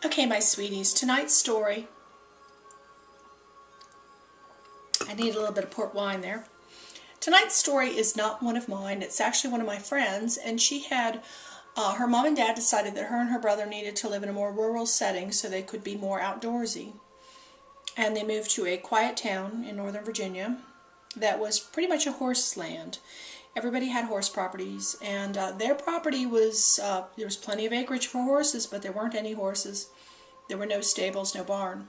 Okay, my sweeties, tonight's story, I need a little bit of port wine there. Tonight's story is not one of mine, it's actually one of my friends, and she had, her mom and dad decided that her and her brother needed to live in a more rural setting so they could be more outdoorsy. And they moved to a quiet town in Northern Virginia that was pretty much a horse land. Everybody had horse properties, and their property was, there was plenty of acreage for horses, but there weren't any horses. There were no stables, no barn.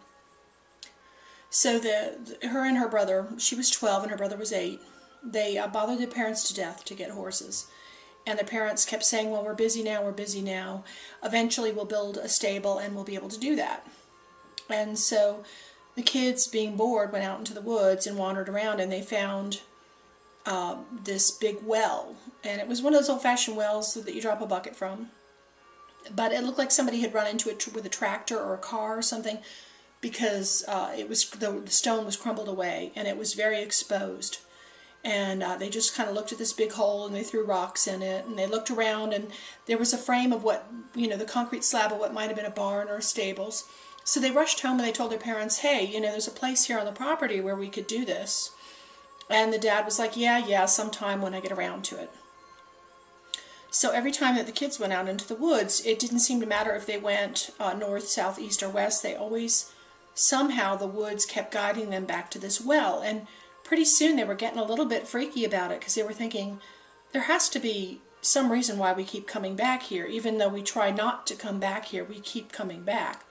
So her and her brother, she was 12 and her brother was 8, they bothered their parents to death to get horses. And their parents kept saying, well, we're busy now, we're busy now. Eventually we'll build a stable and we'll be able to do that. And so the kids, being bored, went out into the woods and wandered around, and they found this big well. And it was one of those old-fashioned wells that you drop a bucket from. But it looked like somebody had run into it with a tractor or a car or something, because the stone was crumbled away and it was very exposed. And they just kind of looked at this big hole and they threw rocks in it, and they looked around, and there was a frame of what, the concrete slab of what might have been a barn or stables. So they rushed home and they told their parents, hey, there's a place here on the property where we could do this. And the dad was like, yeah, sometime when I get around to it. So every time that the kids went out into the woods, it didn't seem to matter if they went north, south, east, or west. They always, somehow, the woods kept guiding them back to this well. And pretty soon they were getting a little bit freaky about it, because they were thinking, there has to be some reason why we keep coming back here. Even though we try not to come back here, we keep coming back.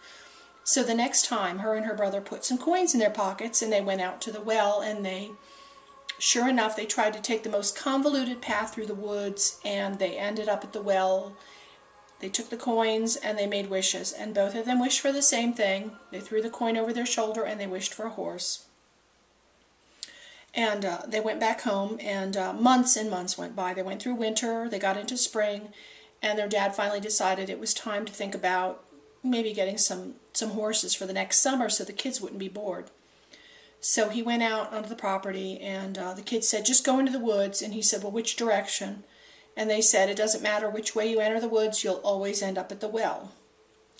So the next time, her and her brother put some coins in their pockets, and they went out to the well, and sure enough, they tried to take the most convoluted path through the woods, and they ended up at the well. They took the coins and they made wishes, and both of them wished for the same thing. They threw the coin over their shoulder and they wished for a horse. And they went back home, and months and months went by. They went through winter, they got into spring, and their dad finally decided it was time to think about maybe getting some horses for the next summer so the kids wouldn't be bored. So he went out onto the property, and the kids said, just go into the woods. And he said, well, which direction? And they said, it doesn't matter which way you enter the woods, you'll always end up at the well.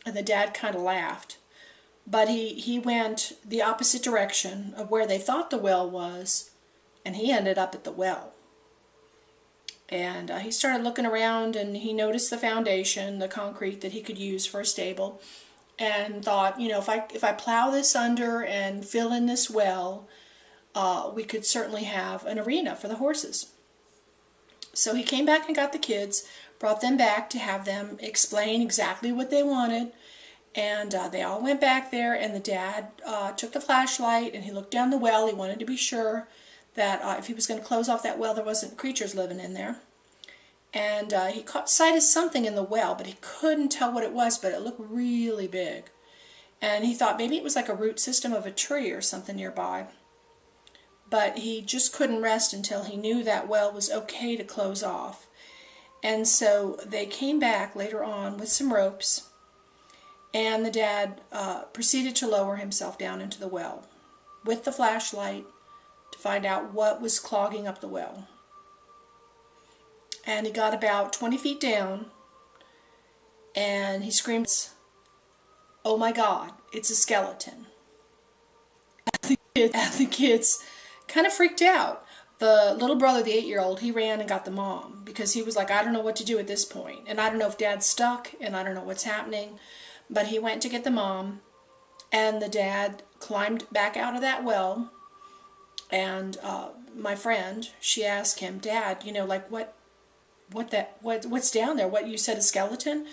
And the dad kind of laughed. But he went the opposite direction of where they thought the well was, and he ended up at the well. And he started looking around, and he noticed the foundation, the concrete that he could use for a stable, and thought, if I plow this under and fill in this well, we could certainly have an arena for the horses. So he came back and got the kids, brought them back to have them explain exactly what they wanted, and they all went back there, and the dad took the flashlight and he looked down the well. He wanted to be sure that if he was going to close off that well, there wasn't creatures living in there. And he caught sight of something in the well, but he couldn't tell what it was, but it looked really big. And he thought maybe it was like a root system of a tree or something nearby. But he just couldn't rest until he knew that well was okay to close off. And so they came back later on with some ropes, and the dad proceeded to lower himself down into the well with the flashlight to find out what was clogging up the well. And he got about 20 feet down, and he screamed, oh my God, it's a skeleton. And the kids kind of freaked out. The little brother, the 8-year-old, he ran and got the mom, because he was like, I don't know what to do at this point, and I don't know if Dad's stuck, and I don't know what's happening. But he went to get the mom, and the dad climbed back out of that well, and my friend, she asked him, Dad, like what's down there? What, you said a skeleton?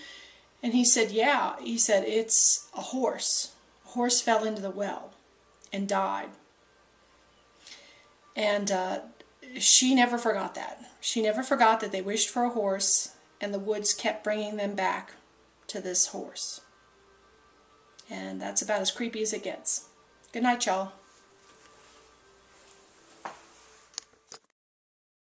And he said, yeah. He said, it's a horse. A horse fell into the well and died. And she never forgot that. She never forgot that they wished for a horse, and the woods kept bringing them back to this horse. And that's about as creepy as it gets. Good night, y'all.